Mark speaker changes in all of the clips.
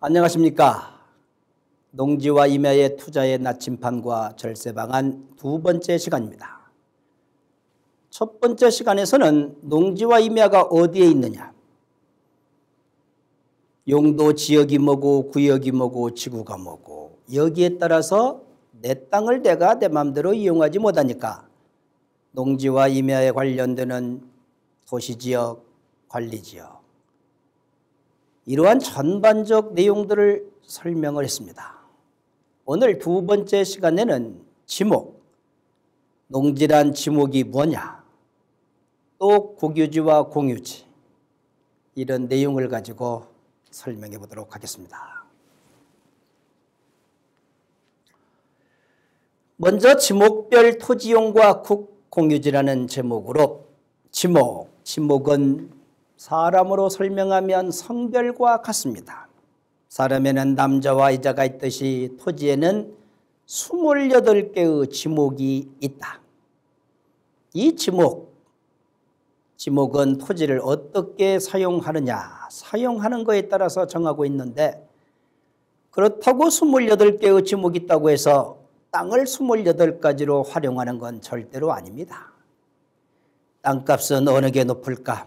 Speaker 1: 안녕하십니까. 농지와 임야의 투자의 나침판과 절세 방안 두 번째 시간입니다. 첫 번째 시간에서는 농지와 임야가 어디에 있느냐, 용도 지역이 뭐고 구역이 뭐고 지구가 뭐고 여기에 따라서 내 땅을 내가 내 마음대로 이용하지 못하니까 농지와 임야에 관련되는 도시지역, 관리지역 이러한 전반적 내용들을 설명을 했습니다. 오늘 두 번째 시간에는 지목, 농지란 지목이 뭐냐, 또 국유지와 공유지 이런 내용을 가지고 설명해 보도록 하겠습니다. 먼저 지목별 토지용과 국공유지라는 제목으로 지목은 사람으로 설명하면 성별과 같습니다. 사람에는 남자와 여자가 있듯이 토지에는 28개의 지목이 있다. 이 지목은 토지를 어떻게 사용하느냐, 사용하는 것에 따라서 정하고 있는데, 그렇다고 28개의 지목이 있다고 해서 땅을 28가지로 활용하는 건 절대로 아닙니다. 땅값은 어느 게 높을까?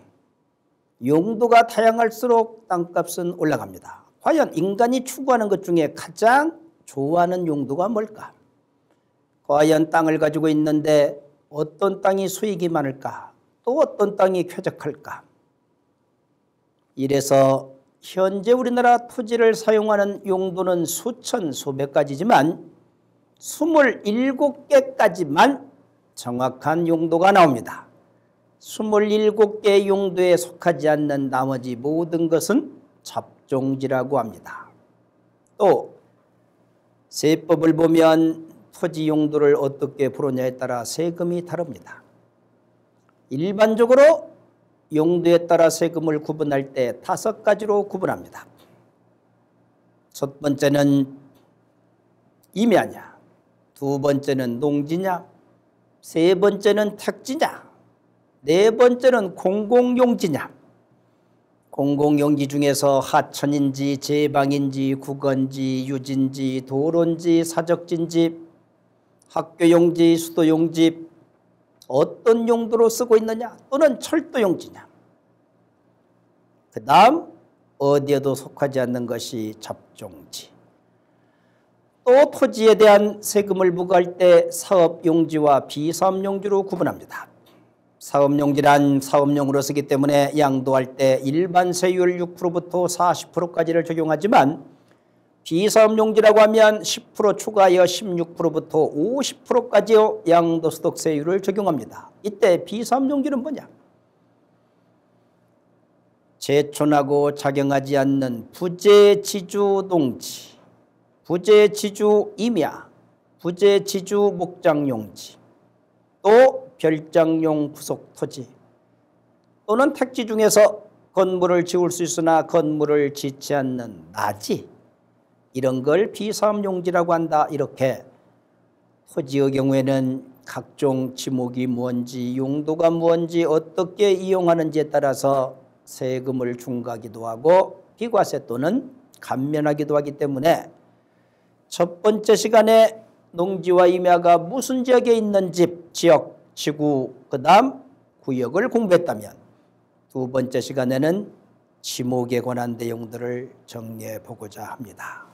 Speaker 1: 용도가 다양할수록 땅값은 올라갑니다. 과연 인간이 추구하는 것 중에 가장 좋아하는 용도가 뭘까? 과연 땅을 가지고 있는데 어떤 땅이 수익이 많을까? 또 어떤 땅이 쾌적할까? 이래서 현재 우리나라 토지를 사용하는 용도는 수천 수백 가지지만 27개까지만 정확한 용도가 나옵니다. 27개 용도에 속하지 않는 나머지 모든 것은 잡종지라고 합니다. 또 세법을 보면 토지 용도를 어떻게 부르냐에 따라 세금이 다릅니다. 일반적으로 용도에 따라 세금을 구분할 때 5가지로 구분합니다. 첫 번째는 임야냐, 두 번째는 농지냐, 세 번째는 택지냐, 네 번째는 공공용지냐. 공공용지 중에서 하천인지 제방인지 국원지 유진지 도론지 사적진지 학교용지 수도용지 어떤 용도로 쓰고 있느냐, 또는 철도용지냐. 그 다음 어디에도 속하지 않는 것이 잡종지. 또 토지에 대한 세금을 부과할 때 사업용지와 비사업용지로 구분합니다. 사업용지란 사업용으로 쓰기 때문에 양도할 때 일반 세율 6%부터 40%까지를 적용하지만, 비사업용지라고 하면 10% 추가하여 16%부터 50%까지 양도소득세율을 적용합니다. 이때 비사업용지는 뭐냐? 제촌하고 작용하지 않는 부재지주 농지, 부재지주 임야, 부재지주 목장용지, 또 별장용 부속토지, 또는 택지 중에서 건물을 지을 수 있으나 건물을 짓지 않는 나지, 이런 걸 비사업용지라고 한다. 이렇게 토지의 경우에는 각종 지목이 뭔지, 용도가 뭔지, 어떻게 이용하는지에 따라서 세금을 중과하기도 하고 비과세 또는 감면하기도 하기 때문에 첫 번째 시간에 농지와 임야가 무슨 지역에 있는 집, 지역, 지구, 그 다음 구역을 공부했다면, 두 번째 시간에는 지목에 관한 내용들을 정리해 보고자 합니다.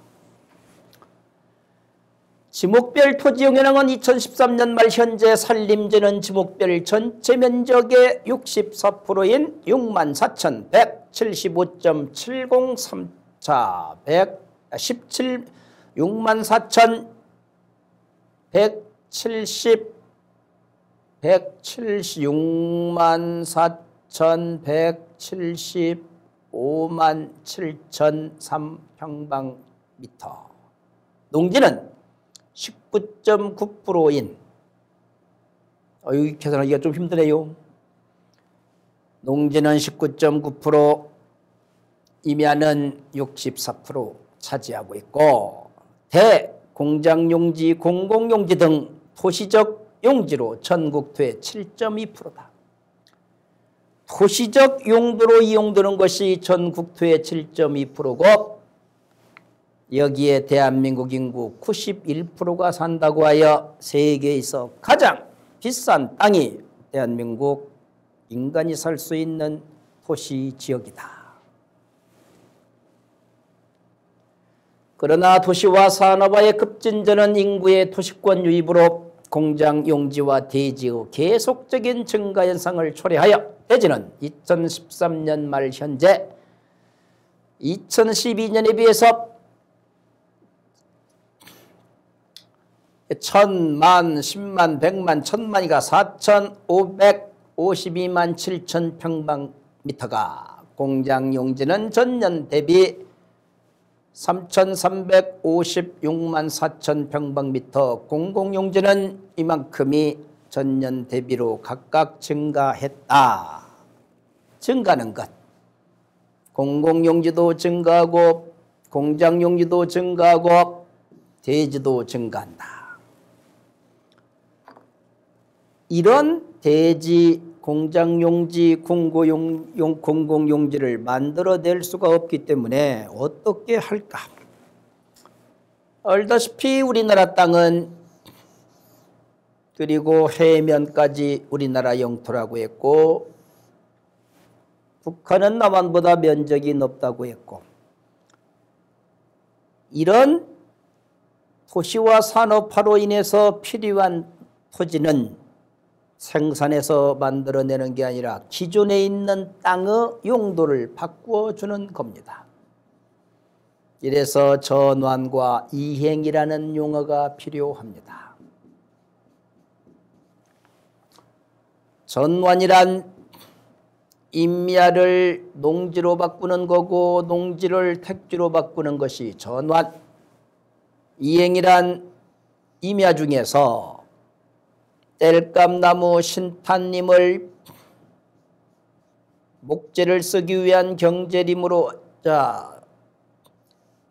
Speaker 1: 지목별 토지 용해량은 2013년 말 현재 산림지는 지목별 전체 면적의 64%인 64,175.703차 64,175만 7,003평방미터. 농지는 19.9%인, 계산하기가 좀 힘드네요. 농지는 19.9%, 임야는 64% 차지하고 있고, 대공장용지, 공공용지 등 토시적 용지로 전국토의 7.2%다. 토시적 용도로 이용되는 것이 전국토의 7.2%고 여기에 대한민국 인구 91%가 산다고 하여 세계에서 가장 비싼 땅이 대한민국 인간이 살 수 있는 도시 지역이다. 그러나 도시화 산업화의 급진전은 인구의 도시권 유입으로 공장 용지와 대지의 계속적인 증가 현상을 초래하여 대지는 2013년 말 현재 2012년에 비해서 1000만, 10만, 100만, 1000만이가 4552만 7천 평방미터가, 공장 용지는 전년 대비 3356만 4천 평방미터, 공공용지는 이만큼이 전년 대비로 각각 증가했다. 증가하는 것. 공공용지도 증가하고 공장용지도 증가하고 대지도 증가한다. 이런 대지, 공장용지, 공공용지를 만들어낼 수가 없기 때문에 어떻게 할까? 알다시피 우리나라 땅은 그리고 해면까지 우리나라 영토라고 했고, 북한은 남한보다 면적이 넓다고 했고, 이런 도시화 산업화로 인해서 필요한 토지는 생산해서 만들어내는 게 아니라 기존에 있는 땅의 용도를 바꾸어주는 겁니다. 이래서 전환과 이행이라는 용어가 필요합니다. 전환이란 임야를 농지로 바꾸는 거고 농지를 택지로 바꾸는 것이 전환. 이행이란 임야 중에서 땔감나무 신탄님을 목재를 쓰기 위한 경제림으로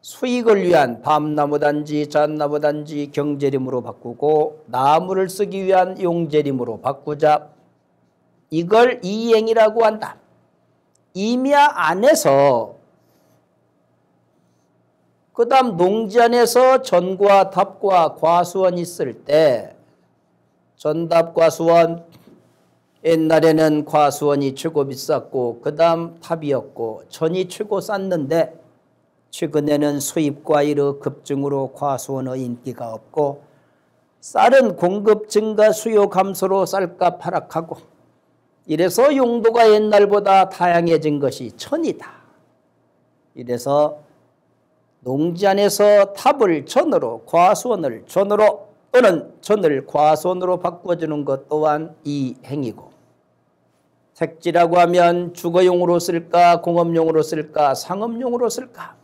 Speaker 1: 수익을 위한 밤나무단지, 잣나무단지 경제림으로 바꾸고 나무를 쓰기 위한 용재림으로 바꾸자. 이걸 이행이라고 한다. 임야 안에서, 그 다음 농지 안에서 전과 답과 과수원이 있을 때, 전답과수원, 옛날에는 과수원이 최고 비쌌고 그 다음 탑이었고 전이 최고 쌌는데, 최근에는 수입과일의 급증으로 과수원의 인기가 없고 쌀은 공급 증가 수요 감소로 쌀값 하락하고, 이래서 용도가 옛날보다 다양해진 것이 천이다. 이래서 농지 안에서 탑을 전으로, 과수원을 전으로 또는 전을 과수원으로 바꿔주는 것 또한 이 행위고, 택지라고 하면 주거용으로 쓸까, 공업용으로 쓸까, 상업용으로 쓸까?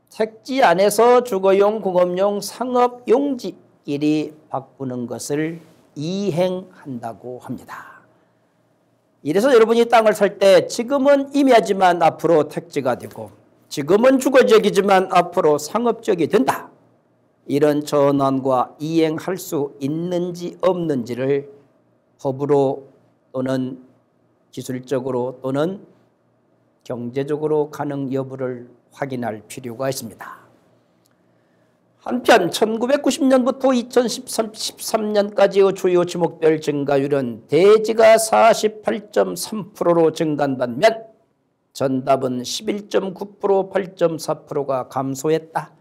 Speaker 1: 택지 안에서 주거용, 공업용, 상업용지끼리 바꾸는 것을 이행한다고 합니다. 이래서 여러분이 땅을 살 때 지금은 임야지만 앞으로 택지가 되고, 지금은 주거지역이지만 앞으로 상업지역이 된다. 이런 전환과 이행할 수 있는지 없는지를 법으로 또는 기술적으로 또는 경제적으로 가능 여부를 확인할 필요가 있습니다. 한편 1990년부터 2013년까지의 주요 지목별 증가율은 대지가 48.3%로 증가한 반면 전답은 11.9%, 8.4%가 감소했다.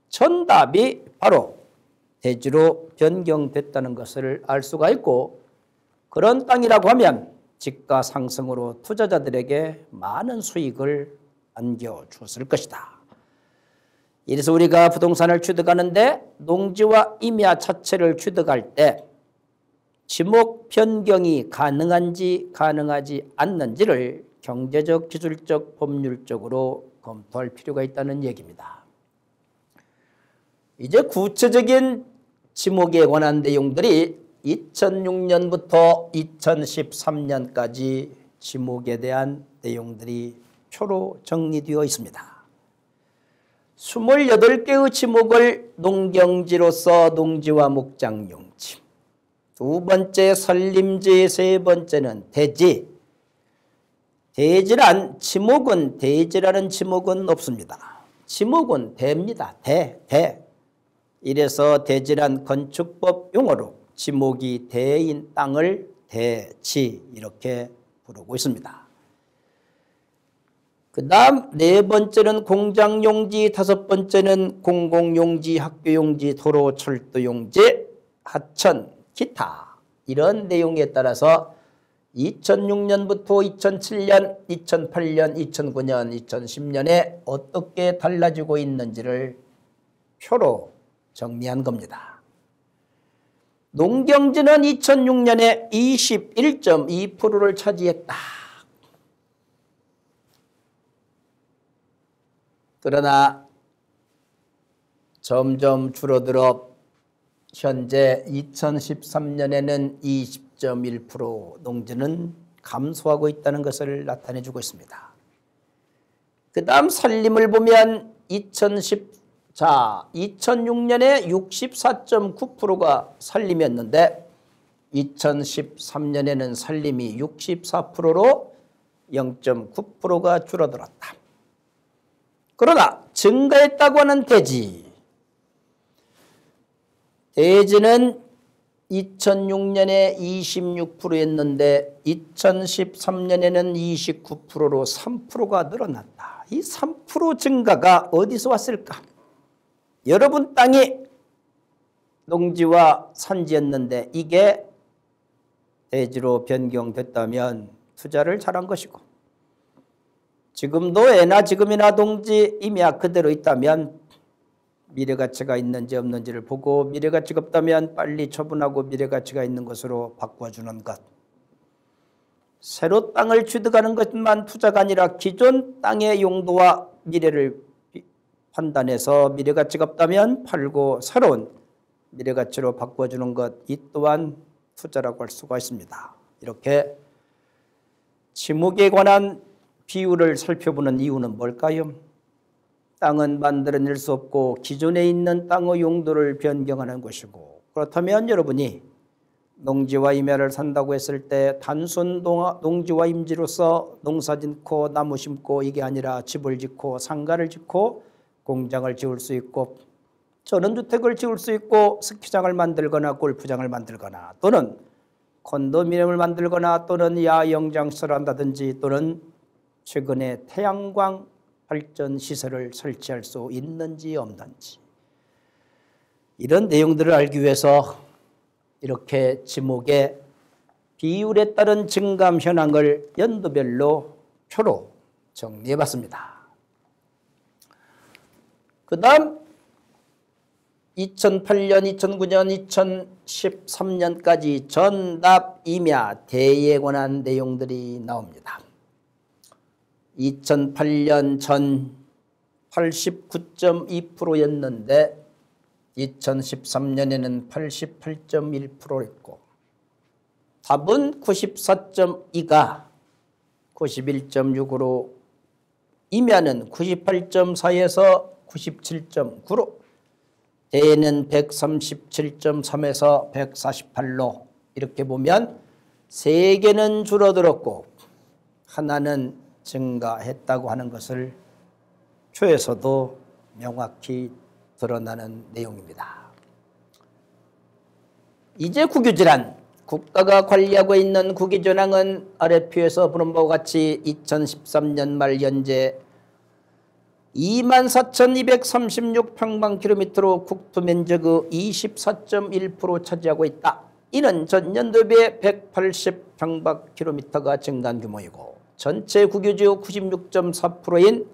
Speaker 1: 전답이 바로 대지로 변경됐다는 것을 알 수가 있고, 그런 땅이라고 하면 집가 상승으로 투자자들에게 많은 수익을 안겨주었을 것이다. 이래서 우리가 부동산을 취득하는데 농지와 임야 자체를 취득할 때 지목 변경이 가능한지 가능하지 않는지를 경제적, 기술적, 법률적으로 검토할 필요가 있다는 얘기입니다. 이제 구체적인 지목에 관한 내용들이 2006년부터 2013년까지 지목에 대한 내용들이 표로 정리되어 있습니다. 28개의 지목을 농경지로서 농지와 목장용지, 두 번째 산림지, 세 번째는 대지. 대지란 지목은, 대지라는 지목은 없습니다. 지목은 대입니다. 대. 이래서 대지란 건축법 용어로 지목이 대인 땅을 대지 이렇게 부르고 있습니다. 그 다음 네 번째는 공장용지, 다섯 번째는 공공용지, 학교용지, 도로, 철도용지, 하천, 기타 이런 내용에 따라서 2006년부터 2007년, 2008년, 2009년, 2010년에 어떻게 달라지고 있는지를 표로 정리한 겁니다. 농경지는 2006년에 21.2%를 차지했다. 그러나 점점 줄어들어 현재 2013년에는 20.1% 농지는 감소하고 있다는 것을 나타내주고 있습니다. 그 다음 산림을 보면 2006년에 64.9%가 산림이었는데 2013년에는 산림이 64%로 0.9%가 줄어들었다. 그러나 증가했다고 하는 대지는 2006년에 26%였는데 2013년에는 29%로 3%가 늘어났다. 이 3% 증가가 어디서 왔을까? 여러분 땅이 농지와 산지였는데 이게 대지로 변경됐다면 투자를 잘한 것이고 지금도 애나 지금이나 농지 임야 그대로 있다면 미래가치가 있는지 없는지를 보고 미래가치가 없다면 빨리 처분하고 미래가치가 있는 것으로 바꿔주는 것. 새로 땅을 취득하는 것만 투자가 아니라 기존 땅의 용도와 미래를 판단해서 미래가치가 없다면 팔고 새로운 미래가치로 바꿔주는 것. 이 또한 투자라고 할 수가 있습니다. 이렇게 지목에 관한 비율을 살펴보는 이유는 뭘까요? 땅은 만들어낼 수 없고 기존에 있는 땅의 용도를 변경하는 것이고 그렇다면 여러분이 농지와 임야를 산다고 했을 때 단순 농지와 임지로서 농사 짓고 나무 심고 이게 아니라 집을 짓고 상가를 짓고 공장을 지을 수 있고 전원주택을 지을 수 있고 스키장을 만들거나 골프장을 만들거나 또는 콘도미니엄을 만들거나 또는 야영장시설을 한다든지 또는 최근에 태양광 발전 시설을 설치할 수 있는지 없는지 이런 내용들을 알기 위해서 이렇게 지목의 비율에 따른 증감 현황을 연도별로 표로 정리해 봤습니다. 그 다음 2008년, 2009년, 2013년까지 전납, 임야, 대에 관한 내용들이 나옵니다. 2008년 전 89.2%였는데 2013년에는 88.1%였고 답은 94.2가 91.6으로 임야는 98.4에서 97.9로 대는 137.3에서 148로 이렇게 보면 3개는 줄어들었고 하나는 증가했다고 하는 것을 표에서도 명확히 드러나는 내용입니다. 이제 국유지란 국가가 관리하고 있는 국유전황은 아래 표에서 보는 바와 같이 2013년 말 현재 24,236평방킬로미터로 국토면적의 24.1% 차지하고 있다. 이는 전년도에 비해 180평방킬로미터가 증가한 규모이고 전체 국유지의 96.4%인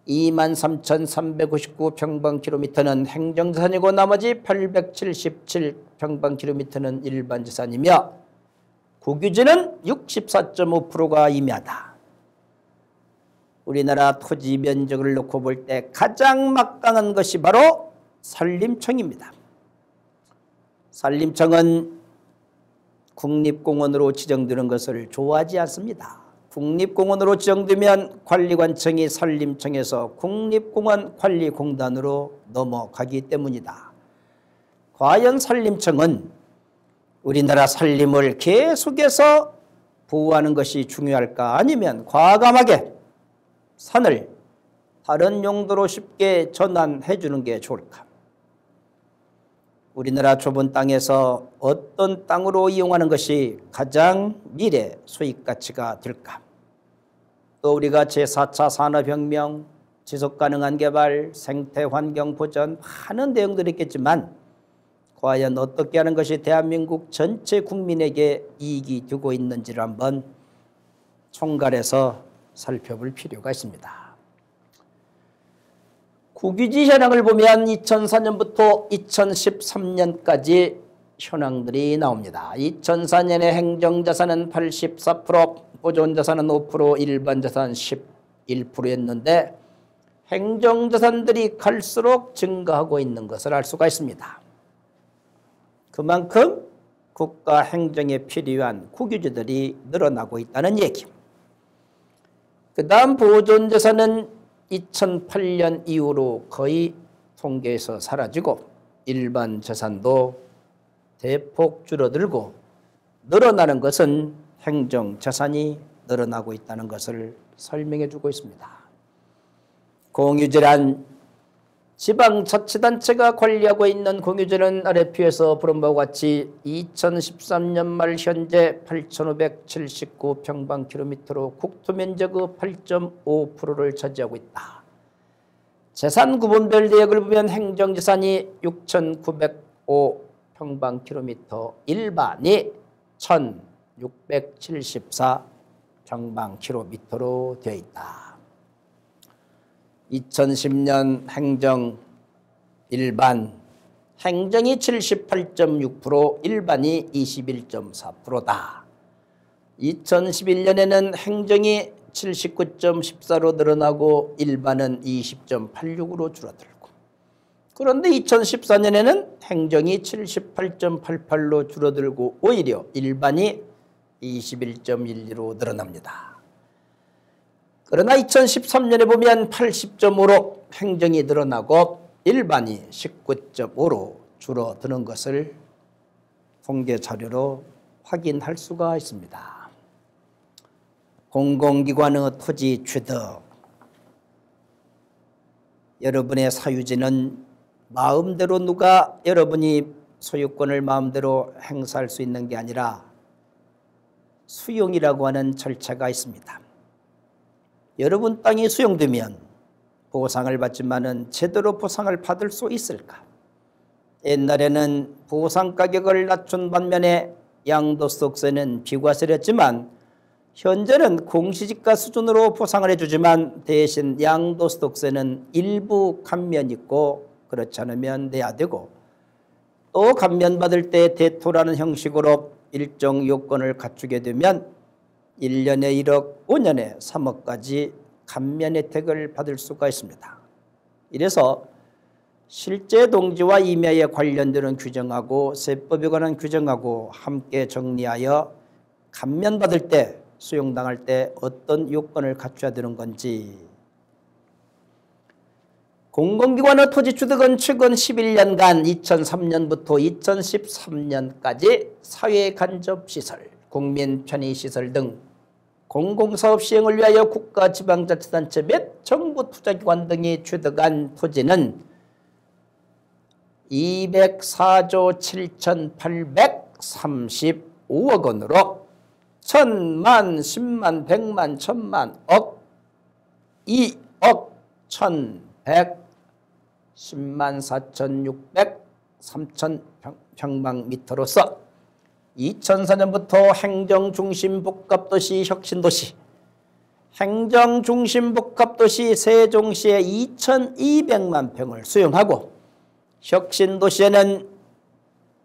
Speaker 1: 23,359평방킬로미터는 행정자산이고 나머지 877평방킬로미터는 일반자산이며 국유지는 64.5%가 임야다. 우리나라 토지 면적을 놓고 볼 때 가장 막강한 것이 바로 산림청입니다. 산림청은 국립공원으로 지정되는 것을 좋아하지 않습니다. 국립공원으로 지정되면 관리관청이 산림청에서 국립공원관리공단으로 넘어가기 때문이다. 과연 산림청은 우리나라 산림을 계속해서 보호하는 것이 중요할까? 아니면 과감하게 산을 다른 용도로 쉽게 전환해 주는 게 좋을까? 우리나라 좁은 땅에서 어떤 땅으로 이용하는 것이 가장 미래 수익 가치가 될까? 또 우리가 제4차 산업혁명, 지속가능한 개발, 생태환경 보전 많은 내용들이 있겠지만 과연 어떻게 하는 것이 대한민국 전체 국민에게 이익이 되고 있는지를 한번 총괄해서 살펴볼 필요가 있습니다. 국유지 현황을 보면 2004년부터 2013년까지 현황들이 나옵니다. 2004년에 행정자산은 84%, 보존자산은 5%, 일반자산 11%였는데 행정자산들이 갈수록 증가하고 있는 것을 알 수가 있습니다. 그만큼 국가 행정에 필요한 국유지들이 늘어나고 있다는 얘기. 그 다음 보존자산은 2008년 이후로 거의 통계에서 사라지고 일반 자산도 대폭 줄어들고 늘어나는 것은 행정자산이 늘어나고 있다는 것을 설명해 주고 있습니다. 공유지란 지방자치단체가 관리하고 있는 공유지는 아래 표에서 부른 바와 같이 2013년 말 현재 8,579평방킬로미터로 국토면적의 8.5%를 차지하고 있다. 재산 구분별 내역을 보면 행정재산이 6,905평방킬로미터, 일반이 1,674평방킬로미터로 되어 있다. 2010년 행정 일반 행정이 78.6%, 일반이 21.4%다. 2011년에는 행정이 79.14로 늘어나고 일반은 20.86으로 줄어들고, 그런데 2014년에는 행정이 78.88로 줄어들고 오히려 일반이 21.12로 늘어납니다. 그러나 2013년에 보면 80.5로 행정이 늘어나고 일반이 19.5로 줄어드는 것을 통계 자료로 확인할 수가 있습니다. 공공기관의 토지 취득. 여러분의 사유지는 마음대로 누가 여러분이 소유권을 마음대로 행사할 수 있는 게 아니라 수용이라고 하는 절차가 있습니다. 여러분 땅이 수용되면 보상을 받지만은 제대로 보상을 받을 수 있을까? 옛날에는 보상 가격을 낮춘 반면에 양도소득세는 비과세였지만 현재는 공시지가 수준으로 보상을 해주지만 대신 양도소득세는 일부 감면 있고 그렇지 않으면 내야 되고, 또 감면받을 때 대토라는 형식으로 일정 요건을 갖추게 되면 1년에 1억, 5년에 3억까지 감면 혜택을 받을 수가 있습니다. 이래서 실제 동지와 임야에 관련되는 규정하고 세법에 관한 규정하고 함께 정리하여 감면받을 때, 수용당할 때 어떤 요건을 갖춰야 되는 건지. 공공기관의 토지취득은 최근 11년간 2003년부터 2013년까지 사회간접시설, 국민편의시설 등 공공사업 시행을 위하여 국가 지방자치단체 및 정부투자기관 등이 취득한 토지는 204조 7,835억 원으로 1,000만, 10만, 100만, 1,000만, 억, 2억 1,110만 4,600, 3,000 평방미터로서 2004년부터 행정중심복합도시 혁신도시, 행정중심복합도시 세종시에 2,200만 평을 수용하고, 혁신도시에는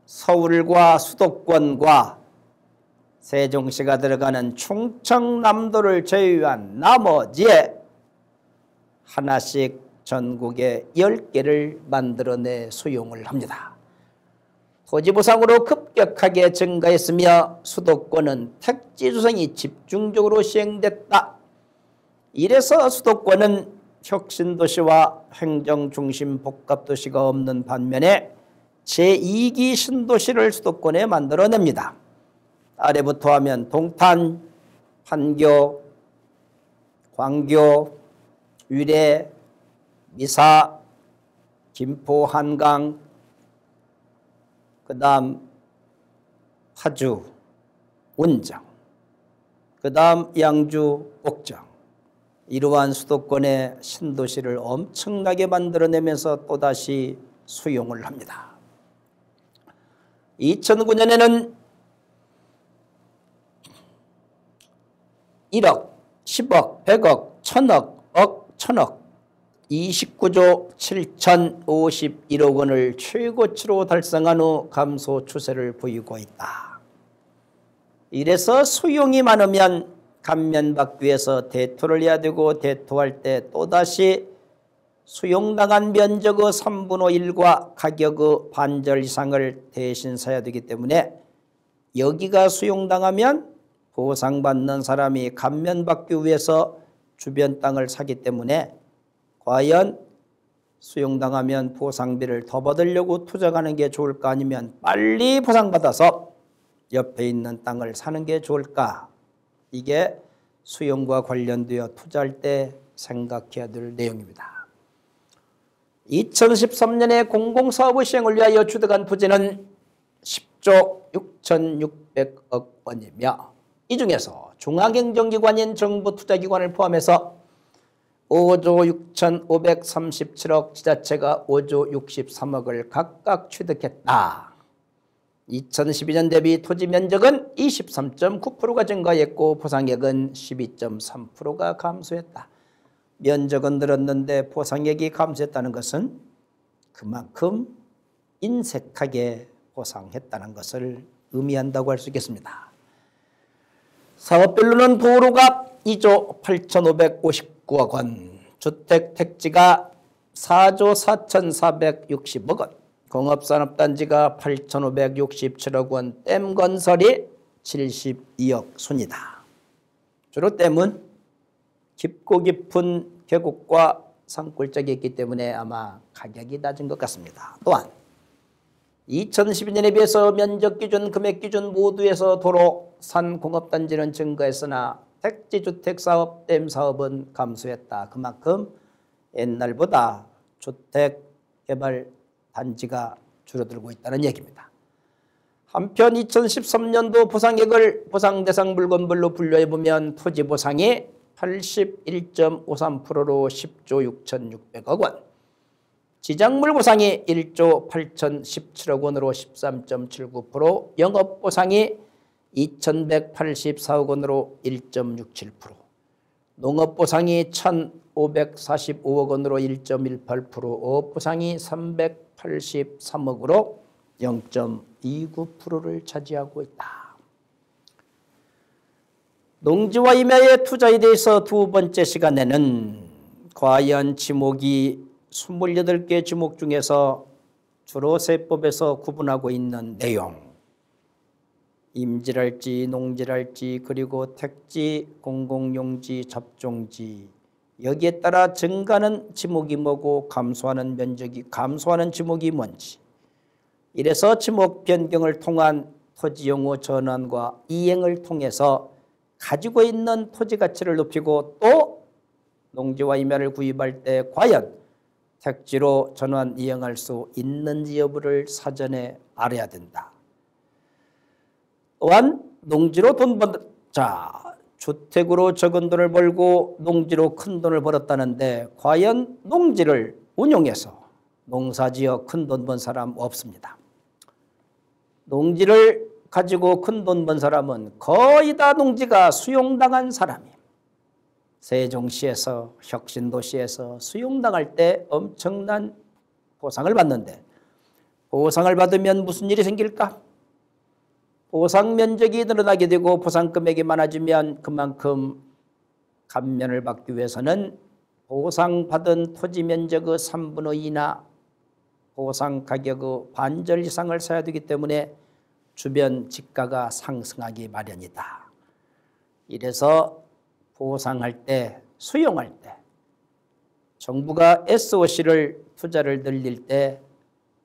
Speaker 1: 서울과 수도권과 세종시가 들어가는 충청남도를 제외한 나머지에 하나씩 전국에 10개를 만들어내 수용을 합니다. 토지보상으로 급격하게 증가했으며 수도권은 택지 조성이 집중적으로 시행됐다. 이래서 수도권은 혁신도시와 행정중심 복합도시가 없는 반면에 제2기 신도시를 수도권에 만들어냅니다. 아래부터 하면 동탄, 판교, 광교, 유래, 미사, 김포, 한강, 그 다음 파주, 운정, 그 다음 양주, 옥정, 이러한 수도권의 신도시를 엄청나게 만들어내면서 또다시 수용을 합니다. 2009년에는 1억, 10억, 100억, 1000억, 억, 1000억, 29조 7051억 원을 최고치로 달성한 후 감소 추세를 보이고 있다. 이래서 수용이 많으면 감면받기 위해서 대토를 해야 되고, 대토할 때 또다시 수용당한 면적의 3분의 1과 가격의 반절 이상을 대신 사야 되기 때문에, 여기가 수용당하면 보상받는 사람이 감면받기 위해서 주변 땅을 사기 때문에, 과연 수용당하면 보상비를 더 받으려고 투자하는 게 좋을까, 아니면 빨리 보상받아서 옆에 있는 땅을 사는 게 좋을까? 이게 수용과 관련되어 투자할 때 생각해야 될 내용입니다. 2013년에 공공사업의 시행을 위하여 취득한 토지는 10조 6,600억 원이며, 이 중에서 중앙행정기관인 정부투자기관을 포함해서 5조 6,537억, 지자체가 5조 63억을 각각 취득했다. 2012년 대비 토지 면적은 23.9%가 증가했고 보상액은 12.3%가 감소했다. 면적은 늘었는데 보상액이 감소했다는 것은 그만큼 인색하게 보상했다는 것을 의미한다고 할 수 있겠습니다. 사업별로는 도로가 2조 8,559억 원, 주택 택지가 4조 4,460억 원, 공업산업단지가 8,567억 원, 댐 건설이 72억 순이다. 주로 댐은 깊고 깊은 계곡과 산골짜기에 있기 때문에 아마 가격이 낮은 것 같습니다. 또한 2012년에 비해서 면적 기준, 금액 기준 모두에서 도로, 산, 공업단지는 증가했으나 택지주택사업, 댐 사업은 감소했다. 그만큼 옛날보다 주택개발 단지가 줄어들고 있다는 얘기입니다. 한편 2013년도 보상액을 보상대상 물건별로 분류해보면 토지보상이 81.53%로 10조 6,600억 원, 지작물 보상이 1조 8,017억 원으로 13.79%, 영업보상이 2,184억 원으로 1.67%, 농업보상이 1,545억 원으로 1.18%, 어업보상이 383억으로 0.29%를 차지하고 있다. 농지와 임야의 투자에 대해서 두 번째 시간에는 과연 지목이 28개 지목 중에서 주로 세법에서 구분하고 있는 내용, 임지랄지 농지랄지 그리고 택지, 공공용지, 접종지, 여기에 따라 증가하는 지목이 뭐고 감소하는 면적이, 감소하는 지목이 뭔지, 이래서 지목 변경을 통한 토지용어 전환과 이행을 통해서 가지고 있는 토지 가치를 높이고, 또 농지와 임야를 구입할 때 과연 택지로 전환 이행할 수 있는지 여부를 사전에 알아야 된다. 또한 농지로 돈 자, 주택으로 적은 돈을 벌고 농지로 큰 돈을 벌었다는데 과연 농지를 운용해서 농사지어 큰 돈 번 사람 없습니다. 농지를 가지고 큰 돈 번 사람은 거의 다 농지가 수용당한 사람이에요. 세종시에서, 혁신도시에서 수용당할 때 엄청난 보상을 받는데, 보상을 받으면 무슨 일이 생길까? 보상 면적이 늘어나게 되고 보상 금액이 많아지면 그만큼 감면을 받기 위해서는 보상받은 토지 면적의 3분의 2나 보상 가격의 반절 이상을 사야 되기 때문에 주변 지가가 상승하기 마련이다. 이래서 보상할 때, 수용할 때, 정부가 SOC를 투자를 늘릴 때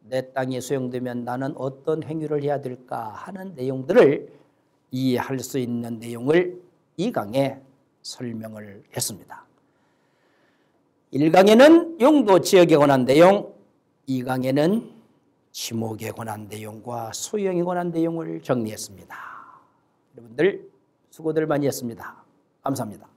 Speaker 1: 내 땅이 수용되면 나는 어떤 행위를 해야 될까 하는 내용들을 이해할 수 있는 내용을 이 강에 설명을 했습니다. 1강에는 용도 지역에 관한 내용, 2강에는 지목에 관한 내용과 소형에 관한 내용을 정리했습니다. 여러분들 수고들 많이 했습니다. 감사합니다.